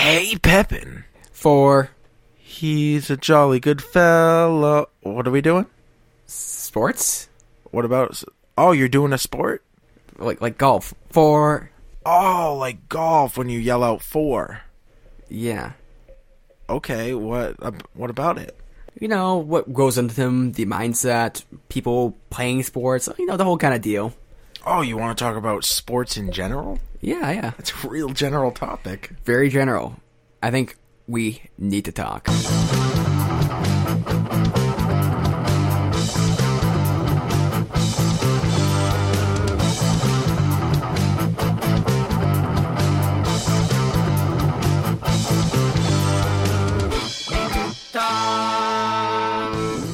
Hey, Pepin. For He's a jolly good fella. What are we doing? sports? What about... Oh, you're doing a sport? Like golf. For... Oh, like golf when you yell out four. Yeah. Okay, what about it? You know, what goes into them, the mindset, people playing sports, you know, the whole kind of deal. Oh, you want to talk about sports in general? Yeah. That's a real general topic. Very general. I think we need to talk.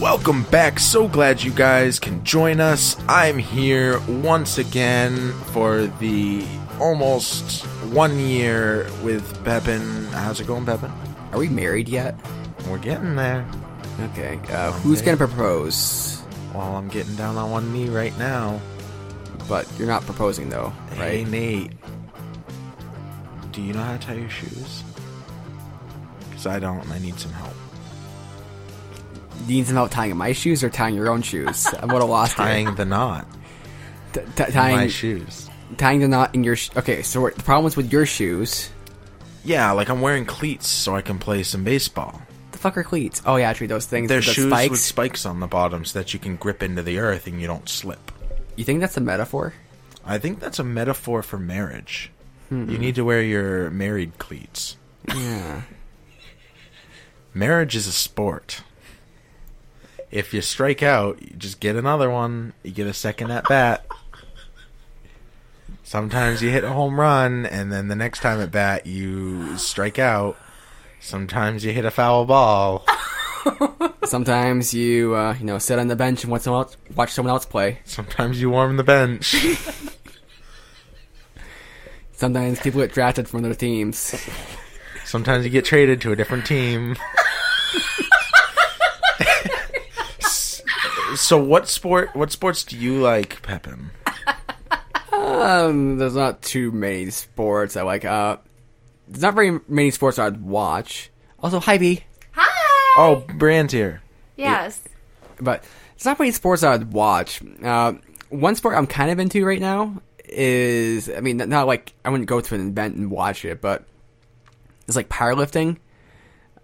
Welcome back. So glad you guys can join us. I'm here once again for the almost 1 year with Pepin. How's it going, Pepin? Are we married yet? We're getting there. Okay. Who's going to propose? Well, I'm getting down on one knee right now. But you're not proposing, though, right? Hey, Nate. Do you know how to tie your shoes? Because I don't, and I need some help. Do you need some help tying my shoes or tying your own shoes? I would have lost Tying the knot tying my shoes. Tying the knot in your... Okay, so the problem is with your shoes. Yeah, like I'm wearing cleats so I can play some baseball. The fuck are cleats? Oh, yeah, actually, those things. They're the shoes spikes. with spikes on the bottom so that you can grip into the earth and you don't slip. You think that's a metaphor? I think that's a metaphor for marriage. You need to wear your married cleats. Yeah. Marriage is a sport. If you strike out, you just get another one. You get a second at bat. Sometimes you hit a home run, and then the next time at bat, you strike out. Sometimes you hit a foul ball. Sometimes you, sit on the bench and watch someone else play. Sometimes you warm the bench. Sometimes people get drafted from their teams. Sometimes you get traded to a different team. So what sports do you like, Pepin? There's not too many sports I like. There's not very many sports I'd watch. Also, hi B. Hi! Oh, Brand's here. Yes. But there's not many sports I'd watch. One sport I'm kind of into right now is, I mean, not like I wouldn't go to an event and watch it, but it's like powerlifting.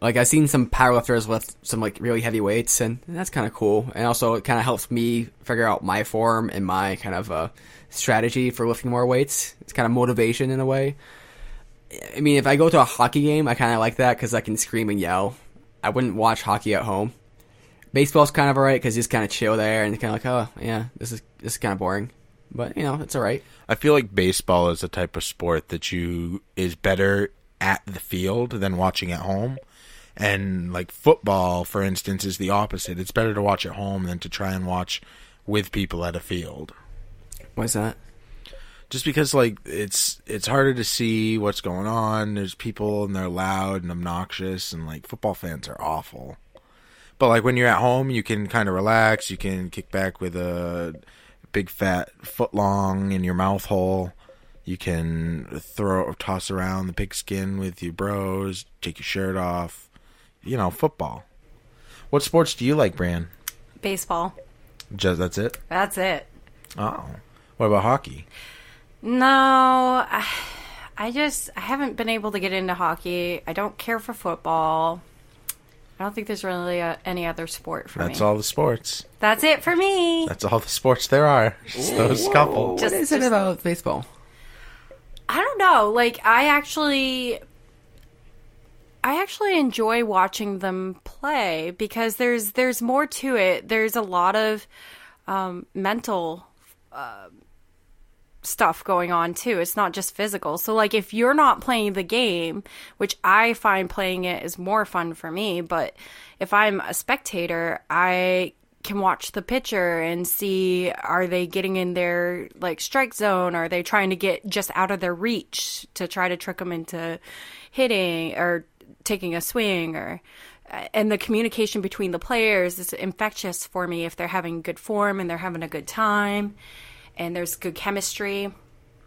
Like, I've seen some powerlifters lift some, like, really heavy weights, and that's kind of cool. And also, it kind of helps me figure out my form and my kind of strategy for lifting more weights. It's kind of motivation in a way. I mean, if I go to a hockey game, I kind of like that because I can scream and yell. I wouldn't watch hockey at home. Baseball's kind of alright because you just kind of chill there and kind of like, oh, yeah, this is kind of boring. But, it's alright. I feel like baseball is a type of sport that is better at the field than watching at home. And, like, football, for instance, is the opposite. It's better to watch at home than to try and watch with people at a field. Why's that? Just because, like, it's harder to see what's going on. There's people, and they're loud and obnoxious, and, like, football fans are awful. But, like, when you're at home, you can kind of relax. You can kick back with a big fat footlong in your mouth hole. You can toss around the pigskin with your bros, take your shirt off. Football. What sports do you like, Bran? Baseball. That's it? That's it. Oh. What about hockey? No, I haven't been able to get into hockey. I don't care for football. I don't think there's really any other sport for me. That's all the sports. That's it for me. That's all the sports there are. Just those couple. What is it about baseball? I don't know. Like, I actually enjoy watching them play because there's more to it. There's a lot of mental stuff going on too. It's not just physical. So, like, if you're not playing the game, which I find playing it is more fun for me, but if I'm a spectator, I can watch the pitcher and see, are they getting in their, like, strike zone? Are they trying to get just out of their reach to try to trick them into hitting or taking a swing? And the communication between the players is infectious for me if they're having good form and they're having a good time and there's good chemistry.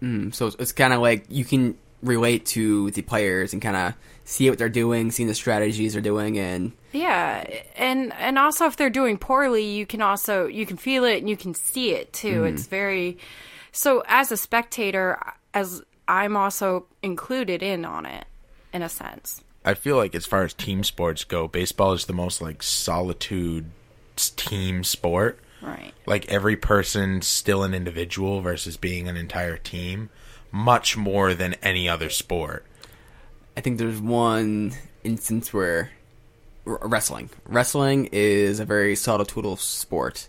So it's kind of like you can relate to the players and kind of see what they're doing, seeing the strategies they're doing, and yeah, and also if they're doing poorly, you can feel it and you can see it too. It's very so as a spectator, as I'm also included in on it in a sense. I feel like as far as team sports go, baseball is the most like solitude team sport. Right. Like every person's still an individual versus being an entire team, much more than any other sport. I think there's one instance where wrestling is a very solitudinal sport.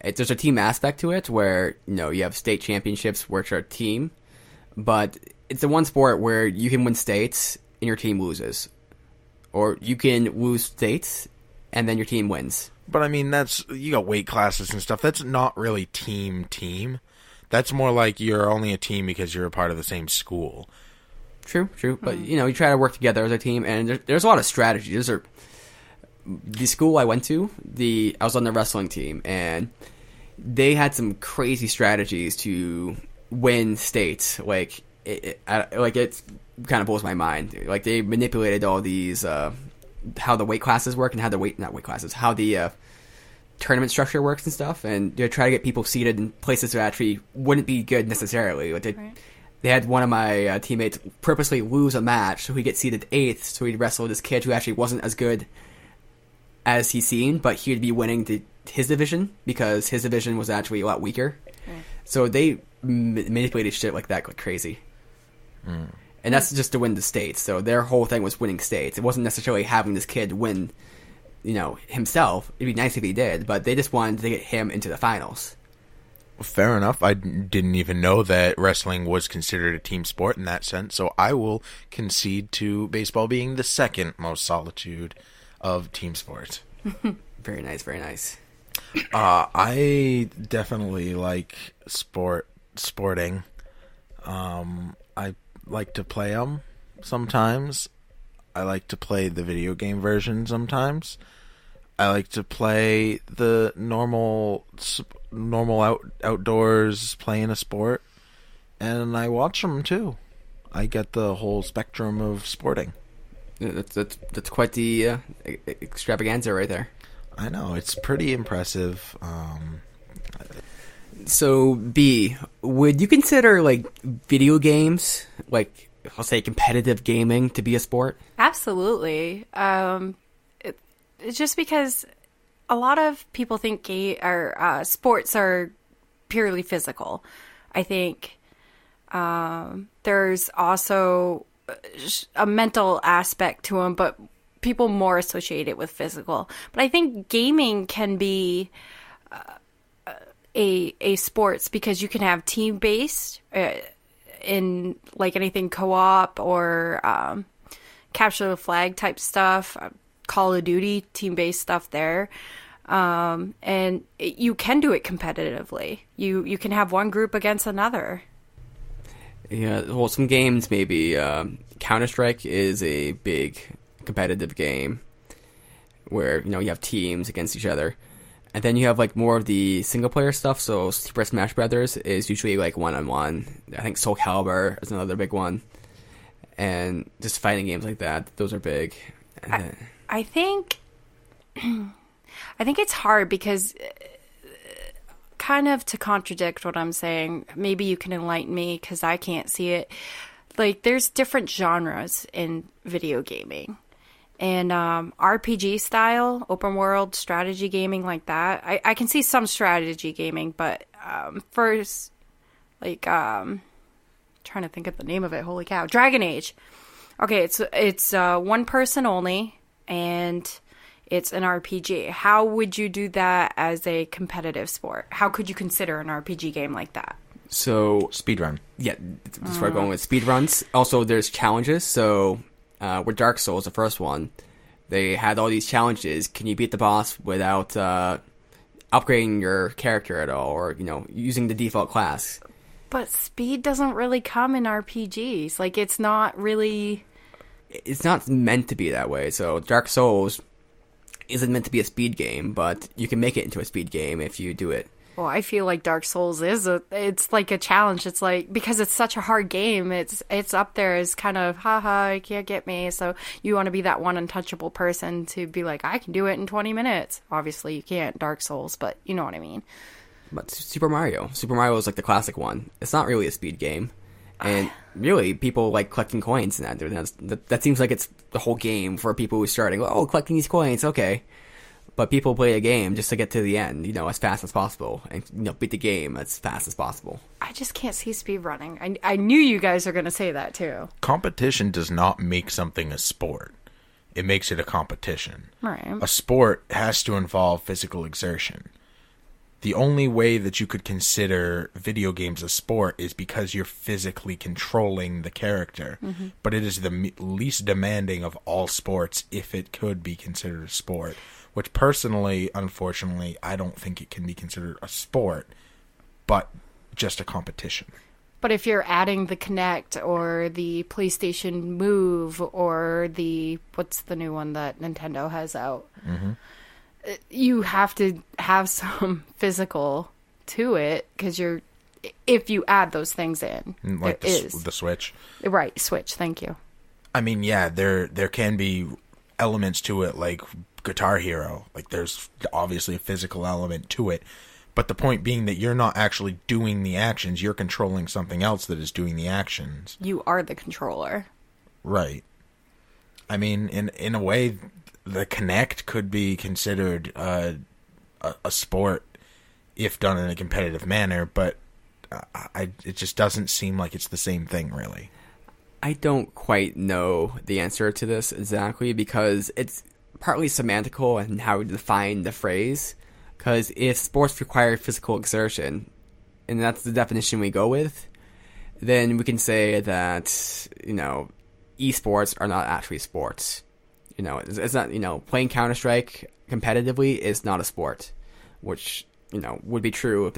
There's a team aspect to it where you have state championships which are a team, but it's the one sport where you can win states and your team loses, or you can lose states and then your team wins. But I mean, you got weight classes and stuff. That's not really team. That's more like you're only a team because you're a part of the same school. True. But you try to work together as a team, and there's a lot of strategy. The school I went to, I was on the wrestling team, and they had some crazy strategies to win states. Like it kind of blows my mind. Like they manipulated all these how the weight classes work and how the tournament structure works and stuff, and they try to get people seated in places that actually wouldn't be good necessarily. Like they had one of my teammates purposely lose a match so he gets seated 8th, so he'd wrestle this kid who actually wasn't as good as he seemed, but he'd be winning his division because his division was actually a lot weaker. So they manipulated shit like that like crazy. And that's just to win the states. So their whole thing was winning states. It wasn't necessarily having this kid win, himself. It'd be nice if he did, but they just wanted to get him into the finals. Fair enough. I didn't even know that wrestling was considered a team sport in that sense, so I will concede to baseball being the second most solitude of team sports. Very nice, very nice. I definitely like sporting. I like to play them sometimes. I like to play the video game version sometimes. I like to play the normal outdoors playing a sport, and I watch them too. I get the whole spectrum of sporting. That's quite the extravaganza right there. I know, it's pretty impressive. So, B, would you consider like video games, like I'll say competitive gaming, to be a sport? Absolutely. It's just because a lot of people think sports are purely physical. I think there's also a mental aspect to them, but people more associate it with physical. But I think gaming can be a sports because you can have team-based in like anything co-op or capture the flag type stuff, Call of Duty team-based stuff there. And you can do it competitively. You can have one group against another. Yeah, well, some games maybe. Counter-Strike is a big competitive game where, you have teams against each other. And then you have, like, more of the single-player stuff. So Super Smash Brothers is usually, like, one-on-one. I think Soul Calibur is another big one. And just fighting games like that, those are big. I think it's hard because kind of to contradict what I'm saying, maybe you can enlighten me because I can't see it. Like, there's different genres in video gaming. And RPG style, open world, strategy gaming like that. I can see some strategy gaming, but first, like, trying to think of the name of it. Holy cow. Dragon Age. Okay, it's one person only, and it's an RPG. How would you do that as a competitive sport? How could you consider an RPG game like that? So Speedrun. Yeah, that's where I'm going with speedruns. Also, there's challenges. So with Dark Souls, the first one, they had all these challenges. Can you beat the boss without upgrading your character at all, or using the default class? But speed doesn't really come in RPGs. Like, it's not really... It's not meant to be that way. So Dark Souls isn't meant to be a speed game, but you can make it into a speed game if you do it Well, I feel like Dark Souls it's like a challenge. It's like, because it's such a hard game, it's up there as kind of, haha, you can't get me. So you want to be that one untouchable person to be like, I can do it in 20 minutes. Obviously you can't, Dark Souls, but you know what I mean. But Super Mario is like the classic one. It's not really a speed game. And really, people like collecting coins in that. That seems like it's the whole game for people who are starting. Oh, collecting these coins, okay. But people play a game just to get to the end, as fast as possible, and beat the game as fast as possible. I just can't see speed running. I knew you guys are going to say that too. Competition does not make something a sport. It makes it a competition. Right. A sport has to involve physical exertion. The only way that you could consider video games a sport is because you're physically controlling the character. Mm-hmm. But it is the least demanding of all sports if it could be considered a sport. Which personally, unfortunately, I don't think it can be considered a sport, but just a competition. But if you're adding the Kinect or the PlayStation Move or what's the new one that Nintendo has out? Mm-hmm. You have to have some physical to it, because if you add those things in, like the Switch. Right, Switch, thank you. I mean, yeah, there can be elements to it, like Guitar Hero. Like, there's obviously a physical element to it, but the point being that you're not actually doing the actions, you're controlling something else that is doing the actions. You are the controller. Right. I mean, in a way, the Kinect could be considered a sport if done in a competitive manner, but it just doesn't seem like it's the same thing, really. I don't quite know the answer to this exactly, because it's partly semantical and how we define the phrase. Because if sports require physical exertion, and that's the definition we go with, then we can say that, esports are not actually sports. It's not, playing Counter-Strike competitively is not a sport, which, would be true if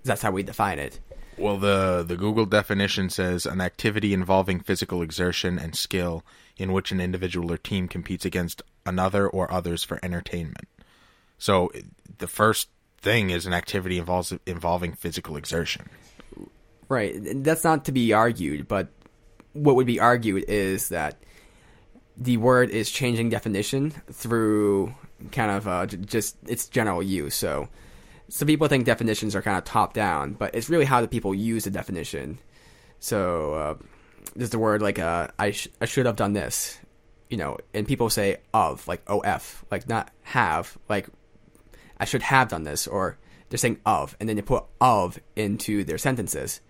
that's how we define it. Well, the Google definition says an activity involving physical exertion and skill in which an individual or team competes against another or others for entertainment. So the first thing is an activity involving physical exertion. Right. That's not to be argued, but what would be argued is that the word is changing definition through kind of just its general use. So some people think definitions are kind of top down, but it's really how the people use the definition. So there's the word like I should have done this, and people say of, like of, like not have, like I should have done this, or they're saying of, and then they put of into their sentences.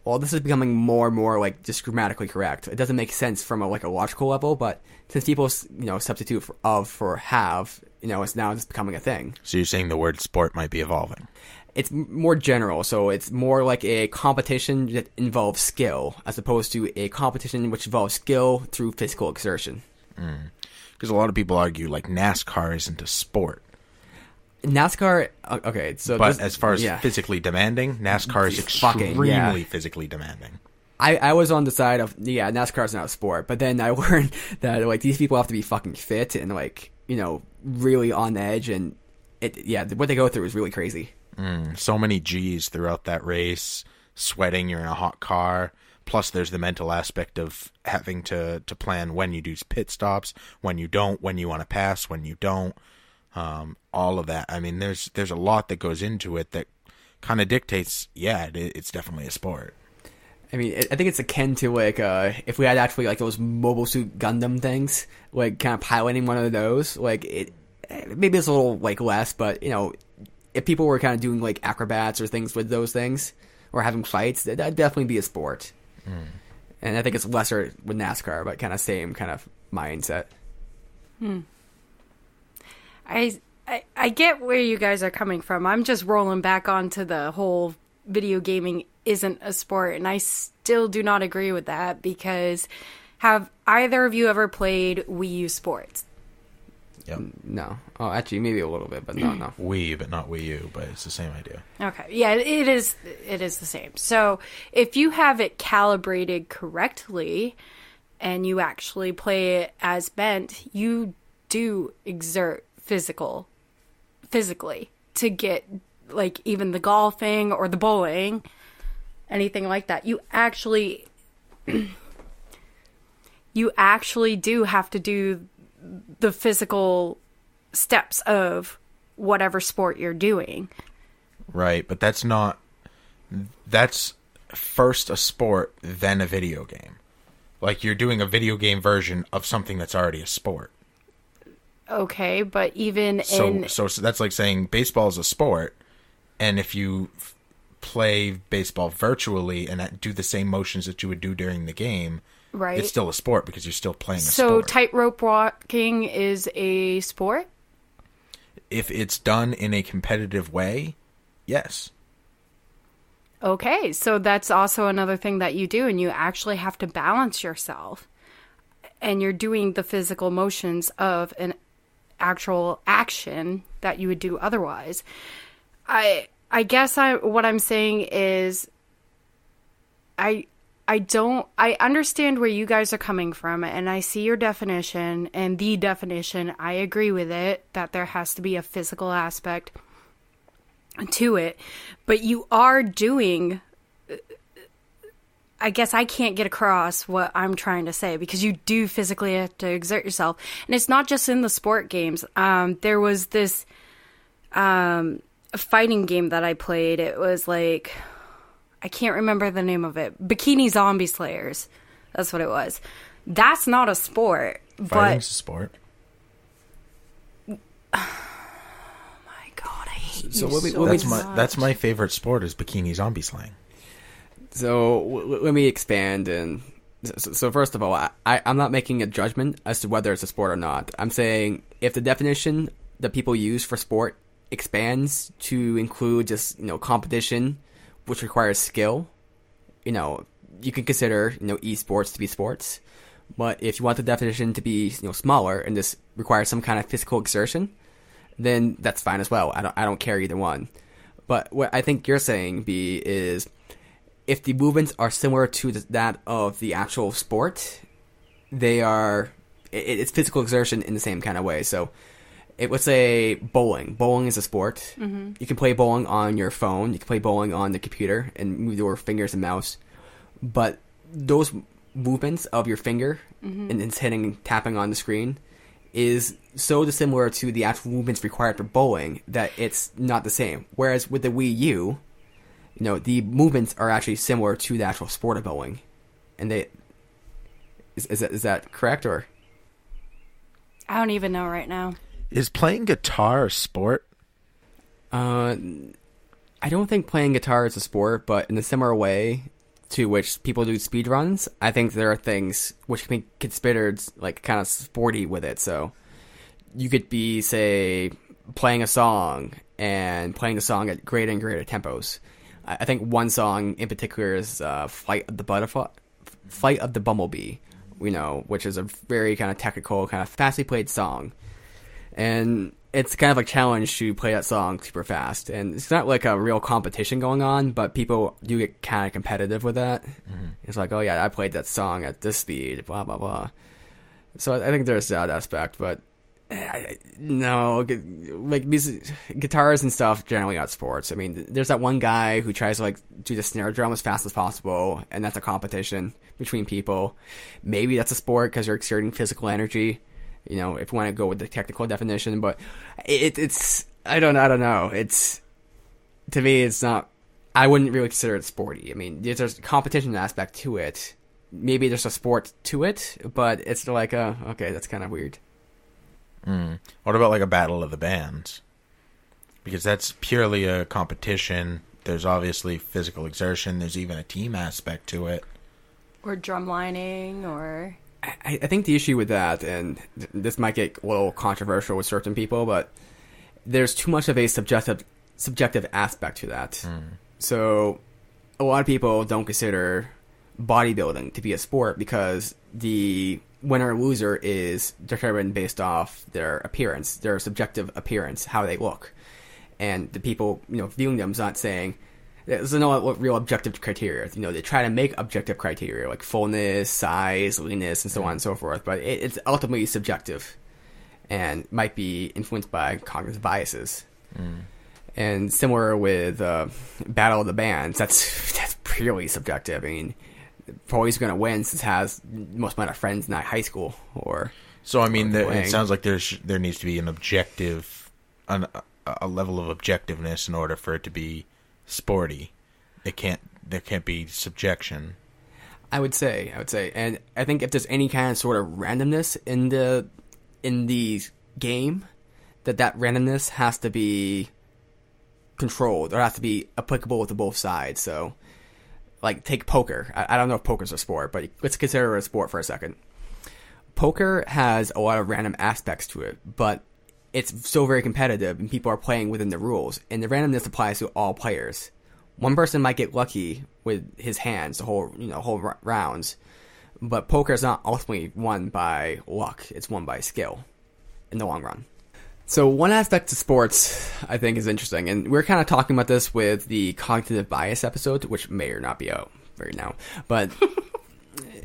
Well, this is becoming more and more like just grammatically correct. It doesn't make sense from a logical level, but since people substitute for have, it's now just becoming a thing. So you're saying the word sport might be evolving? It's more general, so it's more like a competition that involves skill, as opposed to a competition which involves skill through physical exertion. Because a lot of people argue like NASCAR isn't a sport. NASCAR, okay, so... But as far as physically demanding, NASCAR is extremely physically demanding. I was on the side of, NASCAR's not a sport, but then I learned that, these people have to be fucking fit and, really on edge, and what they go through is really crazy. So many G's throughout that race, sweating, you're in a hot car, plus there's the mental aspect of having to plan when you do pit stops, when you don't, when you want to pass, when you don't. All of that. I mean, there's a lot that goes into it that kind of dictates, it's definitely a sport. I mean, I think it's akin to, if we had actually, those Mobile Suit Gundam things, kind of piloting one of those, maybe it's a little, less, but, if people were kind of doing, acrobats or things with those things, or having fights, that'd definitely be a sport. And I think it's lesser with NASCAR, but kind of same kind of mindset. I get where you guys are coming from. I'm just rolling back onto the whole video gaming isn't a sport, and I still do not agree with that, because have either of you ever played Wii U Sports? Yep. No. Oh, actually, maybe a little bit, but no. Wii, but not Wii U, but it's the same idea. Okay. Yeah, it is the same. So if you have it calibrated correctly and you actually play it as meant, you do exert physically to get like even the golfing or the bowling, anything like that. You actually do have to do the physical steps of whatever sport you're doing. Right, but that's first a sport, then a video game. Like, you're doing a video game version of something that's already a sport. Okay, but even So that's like saying baseball is a sport, and if you play baseball virtually and do the same motions that you would do during the game, right, it's still a sport because you're still playing a sport. So tightrope walking is a sport? If it's done in a competitive way, yes. Okay, so that's also another thing that you do, and you actually have to balance yourself. And you're doing the physical motions of an actual action that you would do otherwise. I guess what I'm saying is I understand where you guys are coming from, and I see your definition, and the definition, I agree with it, that there has to be a physical aspect to it, but you are doing, I guess I can't get across what I'm trying to say, because you do physically have to exert yourself. And it's not just in the sport games. There was this fighting game that I played. It was like, I can't remember the name of it. Bikini Zombie Slayers. That's what it was. That's not a sport. Fighting's a sport. That's my favorite sport is bikini zombie slaying. So let me expand. And so first of all, I'm not making a judgment as to whether it's a sport or not. I'm saying if the definition that people use for sport expands to include just, competition, which requires skill, you can consider, esports to be sports. But if you want the definition to be, smaller and this requires some kind of physical exertion, then that's fine as well. I don't care either one. But what I think you're saying, B, is if the movements are similar to that of the actual sport, it's physical exertion in the same kind of way. So let's say bowling. Bowling is a sport. Mm-hmm. You can play bowling on your phone. You can play bowling on the computer and move your fingers and mouse. But those movements of your finger and it's tapping on the screen is so dissimilar to the actual movements required for bowling that it's not the same. Whereas with the Wii U, the movements are actually similar to the actual sport of bowling. And is that correct, or? I don't even know right now. Is playing guitar a sport? I don't think playing guitar is a sport, but in a similar way to which people do speedruns, I think there are things which can be considered like kind of sporty with it. So you could be, say, playing a song and playing the song at greater and greater tempos. I think one song in particular is Flight of the Bumblebee, which is a very kind of technical, kind of fastly played song. And it's kind of a challenge to play that song super fast. And it's not like a real competition going on, but people do get kind of competitive with that. Mm-hmm. It's like, oh yeah, I played that song at this speed, blah, blah, blah. So I think there's that aspect, but no, like music, guitars and stuff generally not sports. I mean, there's that one guy who tries to do the snare drum as fast as possible, and that's a competition between people. Maybe that's a sport because you're exerting physical energy. If you want to go with the technical definition, but it's I don't know. It's, to me, it's not. I wouldn't really consider it sporty. I mean, there's a competition aspect to it. Maybe there's a sport to it, but it's like, okay, that's kind of weird. What about like a battle of the bands? Because that's purely a competition. There's obviously physical exertion. There's even a team aspect to it. Or drumlining, or... I think the issue with that, and this might get a little controversial with certain people, but there's too much of a subjective aspect to that. So a lot of people don't consider bodybuilding to be a sport because the winner or loser is determined based off their appearance, their subjective appearance, how they look. And the people, viewing them is not saying... There's no real objective criteria. They try to make objective criteria like fullness, size, leanness, and so on and so forth. But it's ultimately subjective and might be influenced by cognitive biases. And similar with Battle of the Bands, that's purely subjective. I mean, probably who's going to win since it has most amount of friends in high school or. So I mean, it sounds like there needs to be an objective, a level of objectiveness in order for it to be sporty. There can't be subjection. I would say, and I think if there's any kind of sort of randomness in the game, that randomness has to be controlled or has to be applicable to both sides. So, like, take poker. I don't know if poker's a sport, but let's consider it a sport for a second. Poker has a lot of random aspects to it, but it's so very competitive, and people are playing within the rules, and the randomness applies to all players. One person might get lucky with his hands the whole rounds, but poker is not ultimately won by luck. It's won by skill in the long run. So one aspect of sports I think is interesting, and we're kind of talking about this with the cognitive bias episode, which may or not be out right now, but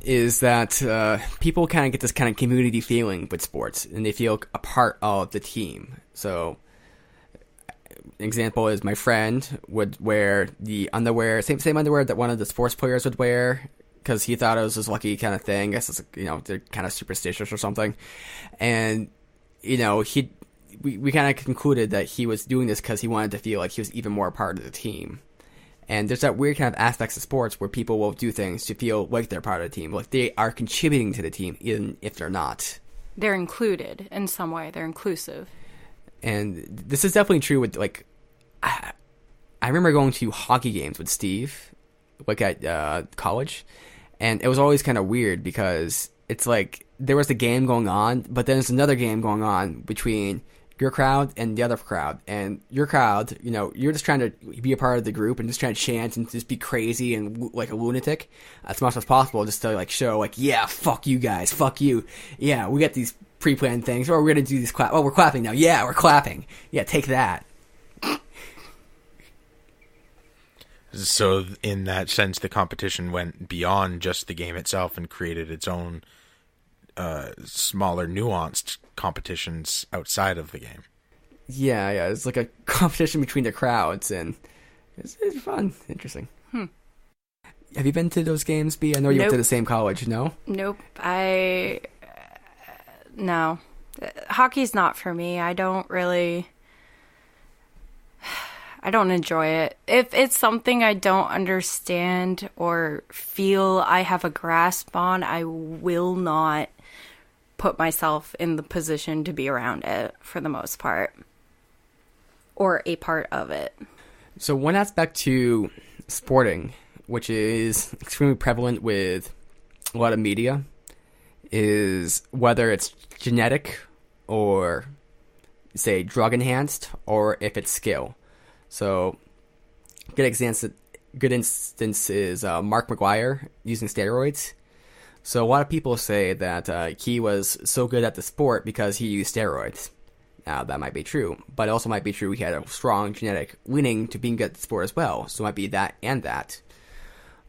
is that people kind of get this kind of community feeling with sports, and they feel a part of the team. So an example is my friend would wear the underwear, same underwear that one of the sports players would wear, because he thought it was his lucky kind of thing. I guess it's, they're kind of superstitious or something. And, we kind of concluded that he was doing this because he wanted to feel like he was even more a part of the team. And there's that weird kind of aspects of sports where people will do things to feel like they're part of the team, like they are contributing to the team, even if they're not. They're included in some way. They're inclusive. And this is definitely true with, like, I remember going to hockey games with Steve, like at college, and it was always kind of weird because it's like there was a game going on, but then there's another game going on between your crowd and the other crowd, and your crowd, you're just trying to be a part of the group and just trying to chant and just be crazy and like a lunatic as much as possible, just to like show like, yeah, fuck you guys, fuck you, yeah, we got these pre-planned things, or we're gonna do these clap. Oh, we're clapping now. Yeah, we're clapping. Yeah, take that. So in that sense, the competition went beyond just the game itself and created its own smaller, nuanced competitions outside of the game. Yeah, it's like a competition between the crowds, and it's fun, interesting. Have you been to those games, B? I know you went to the same college. No. Nope. No. Hockey's not for me. I don't enjoy it. If it's something I don't understand or feel I have a grasp on, I will not put myself in the position to be around it for the most part, or a part of it. So one aspect to sporting, which is extremely prevalent with a lot of media, is whether it's genetic or, say, drug enhanced, or if it's skill. So good instance is Mark McGuire using steroids. So a lot of people say that he was so good at the sport because he used steroids. Now, that might be true, but it also might be true he had a strong genetic leaning to being good at the sport as well. So it might be that and that.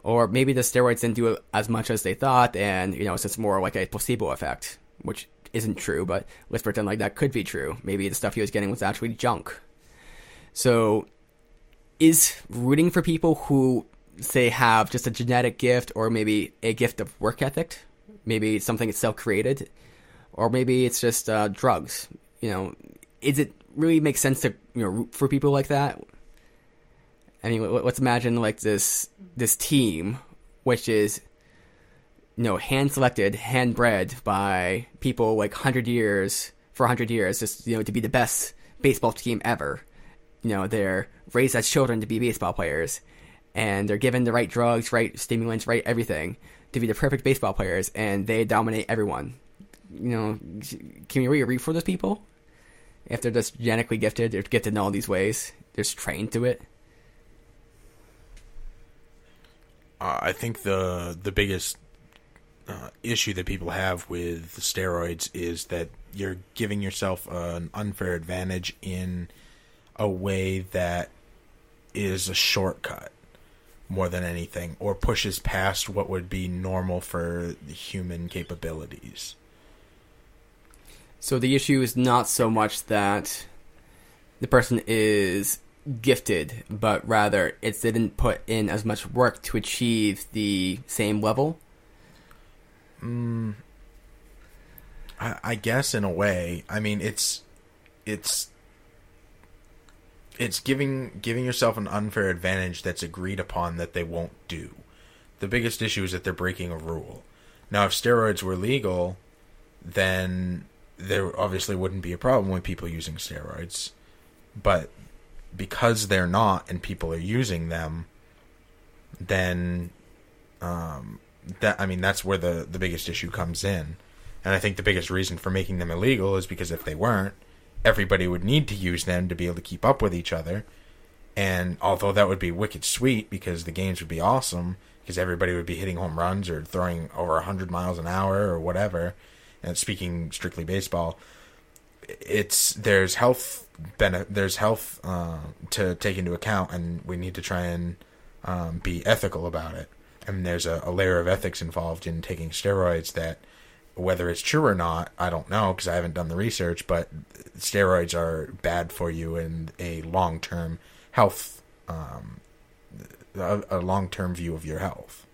Or maybe the steroids didn't do as much as they thought, and, it's more like a placebo effect, which isn't true, but let's pretend like that could be true. Maybe the stuff he was getting was actually junk. So is rooting for people who, say, have just a genetic gift, or maybe a gift of work ethic, maybe something that's self-created, or maybe it's just drugs, is it really make sense to root for people like that? I mean, let's imagine like this team, which is hand-selected, hand-bred by people like 100 years, just to be the best baseball team ever. They're raised as children to be baseball players, and they're given the right drugs, right stimulants, right everything to be the perfect baseball players, and they dominate everyone. Can we really root for those people? If they're just genetically gifted, they're gifted in all these ways, they're just trained to it. I think the biggest issue that people have with steroids is that you're giving yourself an unfair advantage in a way that is a shortcut more than anything, or pushes past what would be normal for human capabilities. So the issue is not so much that the person is gifted, but rather it didn't put in as much work to achieve the same level? I guess in a way. I mean, it's giving yourself an unfair advantage that's agreed upon that they won't do. The biggest issue is that they're breaking a rule. Now, if steroids were legal, then there obviously wouldn't be a problem with people using steroids. But because they're not and people are using them, then that's where the biggest issue comes in. And I think the biggest reason for making them illegal is because if they weren't, everybody would need to use them to be able to keep up with each other. And although that would be wicked sweet because the games would be awesome, because everybody would be hitting home runs or throwing over 100 miles an hour or whatever, and speaking strictly baseball, there's health to take into account, and we need to try and be ethical about it. And there's a layer of ethics involved in taking steroids that, whether it's true or not, I don't know because I haven't done the research, but steroids are bad for you in a long-term health, a long-term view of your health.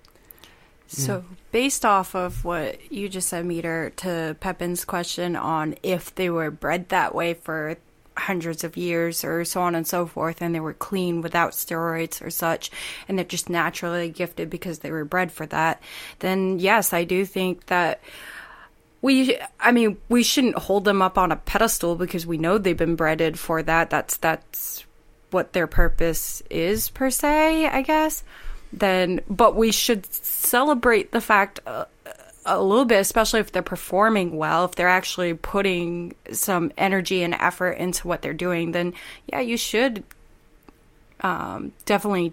So based off of what you just said, Meader, to Pepin's question on if they were bred that way for hundreds of years or so on and so forth, and they were clean without steroids or such, and they're just naturally gifted because they were bred for that, then yes, I do think that we shouldn't hold them up on a pedestal because we know they've been bred for that. That's what their purpose is, per se, I guess. But we should celebrate the fact a little bit, especially if they're performing well, if they're actually putting some energy and effort into what they're doing, then yeah, you should definitely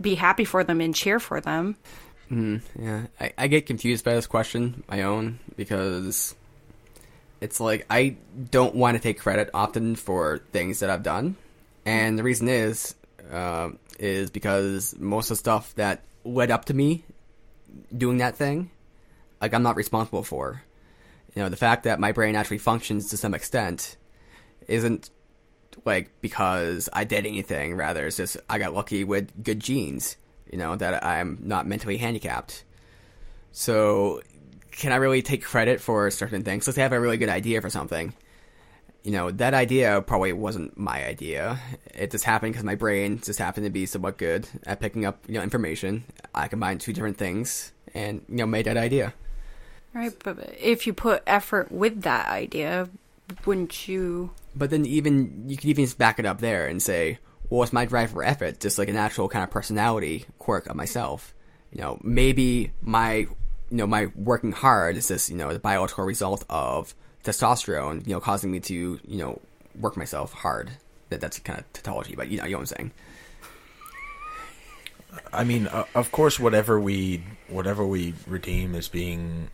be happy for them and cheer for them. Yeah, I get confused by this question, my own, because it's like I don't want to take credit often for things that I've done, and the reason is because most of the stuff that led up to me doing that thing, like, I'm not responsible for. You know, the fact that my brain actually functions to some extent isn't like because I did anything. Rather, it's just I got lucky with good genes. You know, that I'm not mentally handicapped. So, can I really take credit for certain things? Let's say I have a really good idea for something. You know, that idea probably wasn't my idea. It just happened because my brain just happened to be somewhat good at picking up, information. I combined two different things and, made that idea. Right, but if you put effort with that idea, wouldn't you... But then you could even just back it up there and say, well, it's my drive for effort, just like a natural kind of personality quirk of myself. Maybe my working hard is just, the biological result of testosterone, causing me to, work myself hard. That's kind of tautology, but you know what I'm saying. I mean, of course, whatever we redeem as being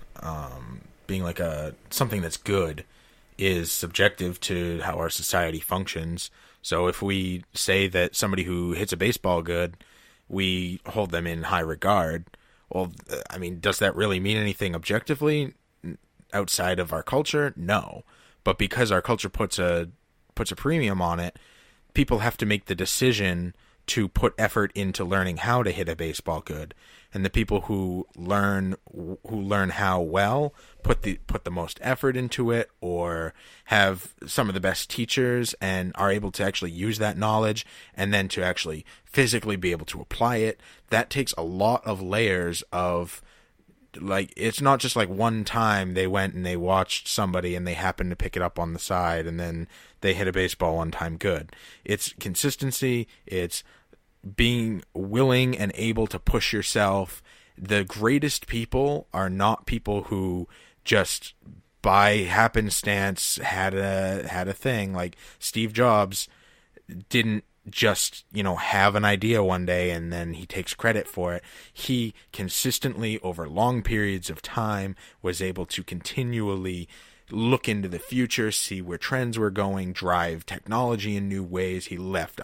like something that's good is subjective to how our society functions. So if we say that somebody who hits a baseball good, we hold them in high regard, well, I mean, does that really mean anything objectively outside of our culture? No. But because our culture puts a premium on it, people have to make the decision to put effort into learning how to hit a baseball good. And the people who learn how well put the most effort into it, or have some of the best teachers and are able to actually use that knowledge and then to actually physically be able to apply it. That takes a lot of layers of, like, it's not just like one time they went and they watched somebody and they happened to pick it up on the side and then they hit a baseball one time good. It's consistency. It's being willing and able to push yourself. The greatest people are not people who just by happenstance had a thing. Like Steve Jobs didn't just, have an idea one day and then he takes credit for it. He consistently, over long periods of time, was able to continually look into the future, see where trends were going, drive technology in new ways. He left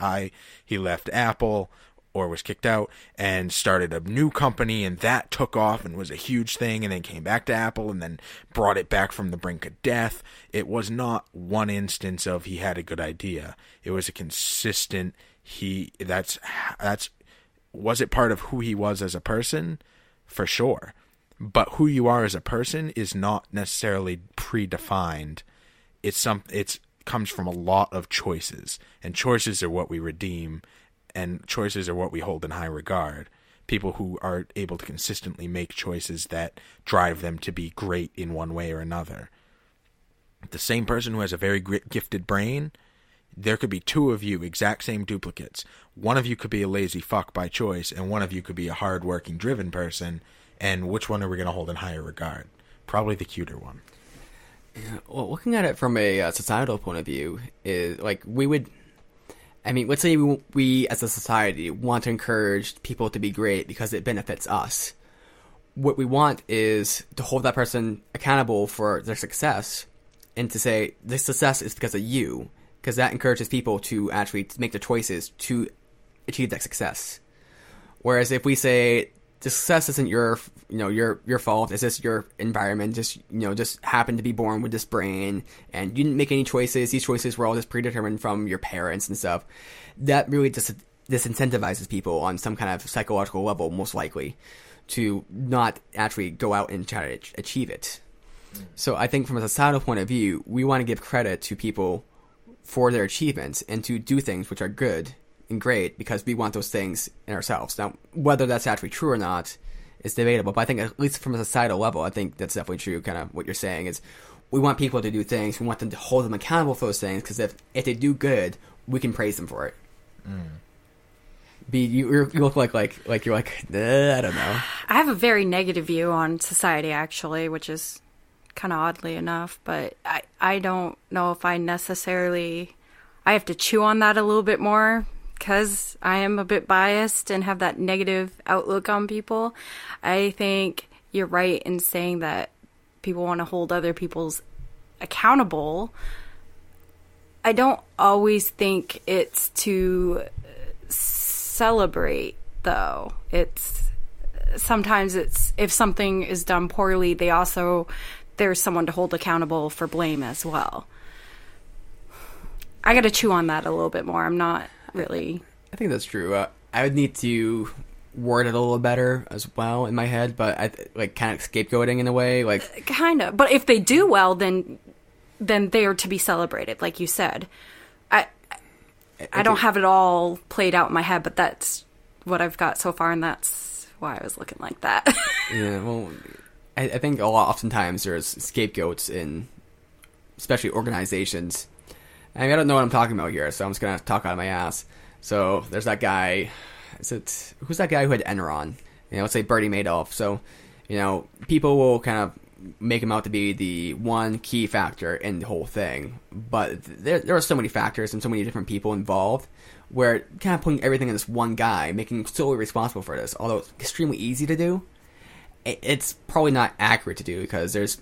Apple or was kicked out and started a new company, and that took off and was a huge thing, and then came back to Apple and then brought it back from the brink of death. It was not one instance of he had a good idea. It was a consistent, was it part of who he was as a person? For sure. But who you are as a person is not necessarily predefined. It's comes from a lot of choices, and choices are what we redeem, and choices are what we hold in high regard. People who are able to consistently make choices that drive them to be great in one way or another. The same person who has a very gifted brain, there could be two of you, exact same duplicates. One of you could be a lazy fuck by choice, and one of you could be a hard-working, driven person. And which one are we going to hold in higher regard? Probably the cuter one. Yeah, well, looking at it from a societal point of view, is like let's say we as a society want to encourage people to be great because it benefits us. What we want is to hold that person accountable for their success, and to say this success is because of you, because that encourages people to actually make the choices to achieve that success. Whereas if we say the success isn't your fault, it's just your environment, just happened to be born with this brain, and you didn't make any choices, these choices were all just predetermined from your parents and stuff, that really just disincentivizes people on some kind of psychological level, most likely, to not actually go out and try to achieve it. So I think from a societal point of view, we want to give credit to people for their achievements and to do things which are good and great because we want those things in ourselves. Now, whether that's actually true or not is debatable, but I think at least from a societal level, I think that's definitely true. Kind of what you're saying is we want people to do things, we want them to hold them accountable for those things, because if they do good, we can praise them for it. You look like you're like, I don't know. I have a very negative view on society, actually, which is kind of oddly enough, but I don't know if I have to chew on that a little bit more, because I am a bit biased and have that negative outlook on people. I think you're right in saying that people want to hold other people's accountable. I don't always think it's to celebrate, though. Sometimes if something is done poorly, there's someone to hold accountable for blame as well. I got to chew on that a little bit more. I'm not really. I think that's true. I would need to word it a little better as well in my head, but I kind of scapegoating in a way, like kind of. But if they do well, then they are to be celebrated, like you said. I don't have it all played out in my head, but that's what I've got so far, and that's why I was looking like that. Yeah, well, I think oftentimes there's scapegoats in, especially organizations. I mean, I don't know what I'm talking about here, so I'm just going to talk out of my ass. So there's that guy. Who's that guy who had Enron? Let's say Bernie Madoff. So, people will kind of make him out to be the one key factor in the whole thing. But there are so many factors and so many different people involved where kind of putting everything in this one guy, making him solely responsible for this, although it's extremely easy to do, it's probably not accurate to do, because there's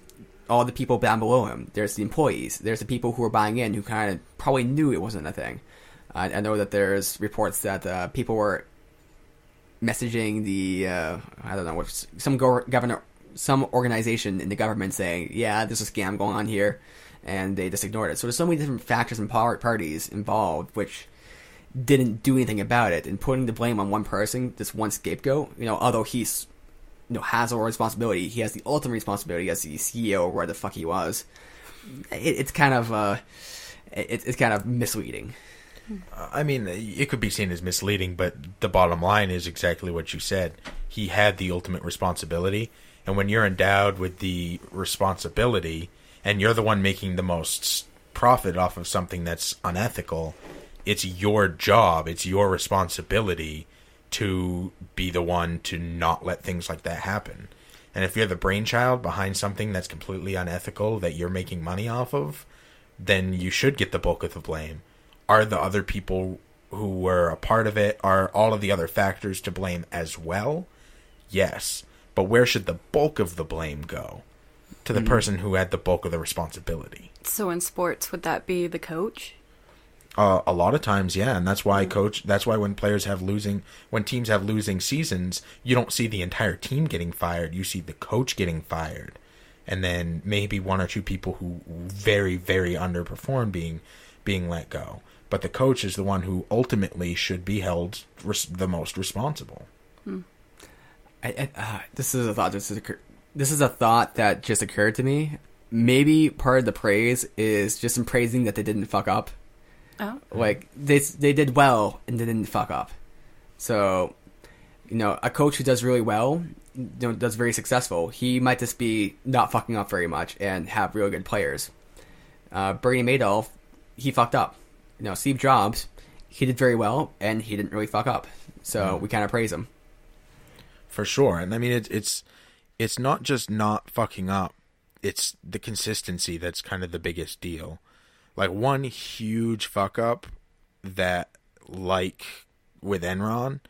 all the people down below him. There's the employees. There's the people who are buying in who kind of probably knew it wasn't a thing. I know that there's reports that people were messaging the, I don't know, some organization in the government saying, yeah, there's a scam going on here, and they just ignored it. So there's so many different factors and parties involved which didn't do anything about it, and putting the blame on one person, this one scapegoat, although he's has a responsibility. He has the ultimate responsibility as the CEO or where the fuck he was. It's kind of it's kind of misleading. I mean, it could be seen as misleading, but the bottom line is exactly what you said. He had the ultimate responsibility, and when you're endowed with the responsibility, and you're the one making the most profit off of something that's unethical, it's your job, it's your responsibility to be the one to not let things like that happen. And if you're the brainchild behind something that's completely unethical that you're making money off of, then you should get the bulk of the blame. Are the other people who were a part of it, are all of the other factors to blame as well? Yes. But where should the bulk of the blame go? To the person who had the bulk of the responsibility. So in sports, would that be the coach? A lot of times, yeah, and that's why That's why when teams have losing seasons, you don't see the entire team getting fired. You see the coach getting fired, and then maybe one or two people who very, very underperform being let go. But the coach is the one who ultimately should be held the most responsible. This is a thought. This is a thought that just occurred to me. Maybe part of the praise is just in praising that they didn't fuck up. Oh. Like, they did well and they didn't fuck up. So, a coach who does really well, does very successful, he might just be not fucking up very much and have really good players. Bernie Madoff, he fucked up. Steve Jobs, he did very well and he didn't really fuck up. So we kind of praise him. For sure. And I mean, it's not just not fucking up. It's the consistency that's kind of the biggest deal. Like, one huge fuck up that, like with Enron,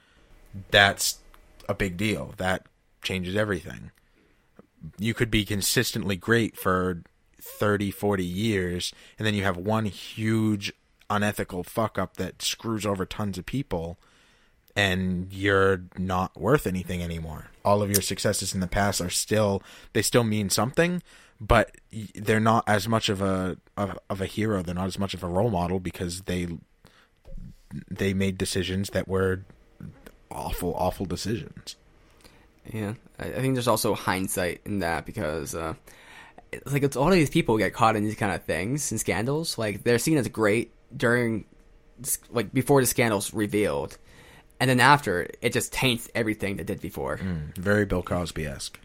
that's a big deal. That changes everything. You could be consistently great for 30, 40 years, and then you have one huge unethical fuck up that screws over tons of people, and you're not worth anything anymore. All of your successes in the past they still mean something, but they're not as much of a hero. They're not as much of a role model because they made decisions that were awful decisions. Yeah, I think there's also hindsight in that because it's all of these people get caught in these kind of things and scandals. Like, they're seen as great before the scandals revealed, and then after it just taints everything they did before. Very Bill Cosby-esque.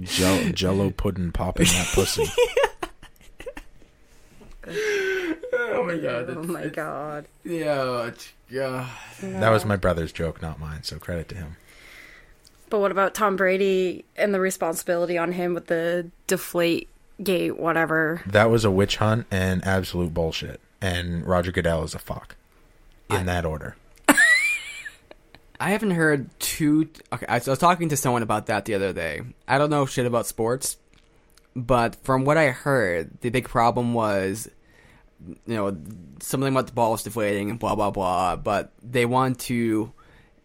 Jello pudding popping that pussy. Oh my god! Oh my god! Yeah, God. That was my brother's joke, not mine. So credit to him. But what about Tom Brady and the responsibility on him with the deflate gate, whatever? That was a witch hunt and absolute bullshit. And Roger Goodell is a fuck. In that order. I haven't heard Okay, I was talking to someone about that the other day. I don't know shit about sports, but from what I heard, the big problem was, something about the balls deflating and blah, blah, blah, but they want to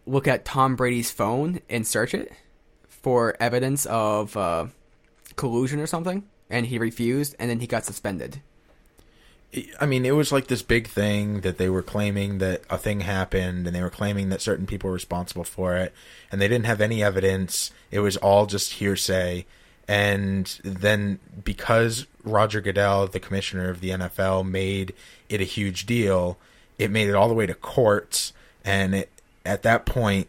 look at Tom Brady's phone and search it for evidence of collusion or something, and he refused, and then he got suspended. I mean, it was like this big thing that they were claiming that a thing happened, and they were claiming that certain people were responsible for it, and they didn't have any evidence. It was all just hearsay. And then because Roger Goodell, the commissioner of the NFL, made it a huge deal, it made it all the way to courts, and at that point,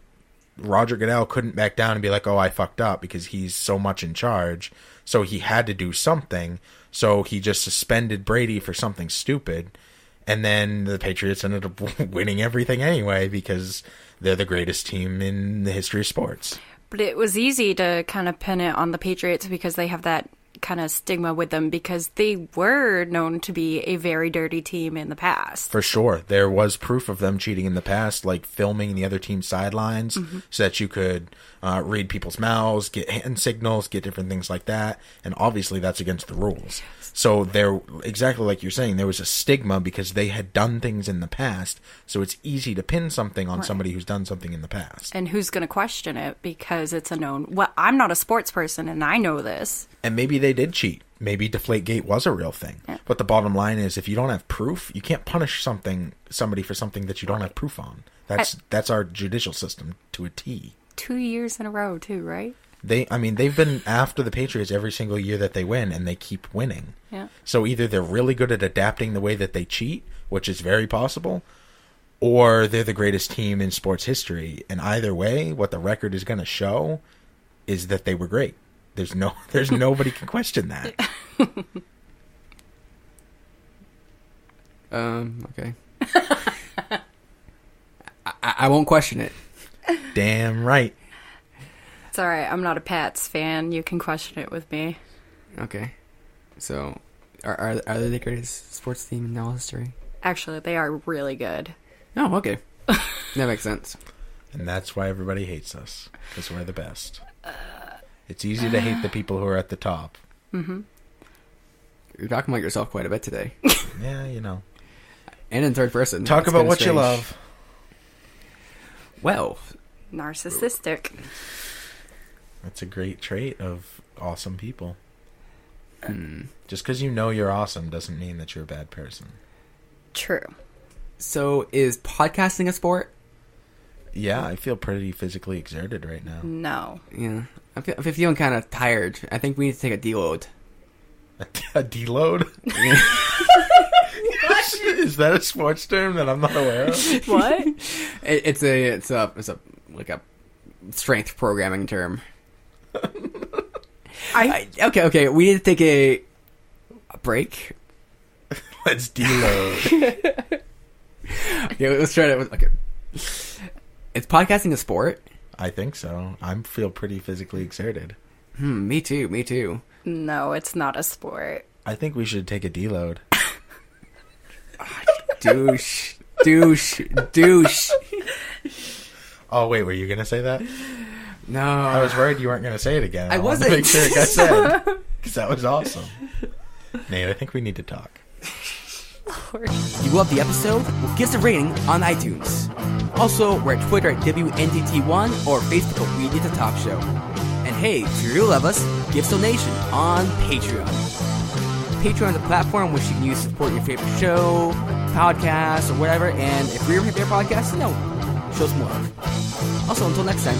Roger Goodell couldn't back down and be like, oh, I fucked up, because he's so much in charge. So he had to do something. So he just suspended Brady for something stupid. And then the Patriots ended up winning everything anyway because they're the greatest team in the history of sports. But it was easy to kind of pin it on the Patriots because they have that kind of stigma with them because they were known to be a very dirty team in the past. For sure. There was proof of them cheating in the past, like filming the other team's sidelines so that you could read people's mouths, get hand signals, get different things like that. And obviously that's against the rules. So there, exactly like you're saying, there was a stigma because they had done things in the past. So it's easy to pin something on somebody who's done something in the past. And who's going to question it because it's a known... Well, I'm not a sports person and I know this. And maybe they did cheat. Maybe Deflategate was a real thing. Yeah. But the bottom line is, if you don't have proof, you can't punish somebody for something that you don't have proof on. That's our judicial system to a T. 2 years in a row, too, right? They've been after the Patriots every single year that they win, and they keep winning. Yeah. So either they're really good at adapting the way that they cheat, which is very possible, or they're the greatest team in sports history. And either way, what the record is going to show is that they were great. There's nobody can question that. Okay. I won't question it. Damn right. It's all right. I'm not a Pats fan. You can question it with me. Okay. So, are they the greatest sports team in all history? Actually, they are really good. Oh, okay. That makes sense. And that's why everybody hates us, because we're the best. It's easy to hate the people who are at the top. Mm-hmm. You're talking about yourself quite a bit today. Yeah, you know. And in third person. Talk That's about kinda what you strange. love. Well, Narcissistic. That's a great trait of awesome people. Just because you know you're awesome doesn't mean that you're a bad person. True. so is podcasting a sport? Yeah, I feel pretty physically exerted right now. No. Yeah. I'm feeling kind of tired. I think we need to take a deload. A deload? Is that a sports term that I'm not aware of? What? It's a like a strength programming term. Okay. We need to take a break. Let's deload. Yeah, let's try to. Okay. Is podcasting a sport? I think so. I feel pretty physically exerted. Me too. No, it's not a sport. I think we should take a deload. Douche. Oh, wait, were you going to say that? No. I was worried you weren't going to say it again. I wanted to wasn't. make sure it got said. Because that was awesome. Nate, I think we need to talk. If you love the episode, give us a rating on iTunes. Also, we're at Twitter at WNDT1 or Facebook at We Need to Talk Show. And hey, if you really love us, give us a donation on Patreon. Patreon is a platform which you can use to support your favorite show, podcast, or whatever. And if we're your favorite podcast, show us more love. Also, until next time.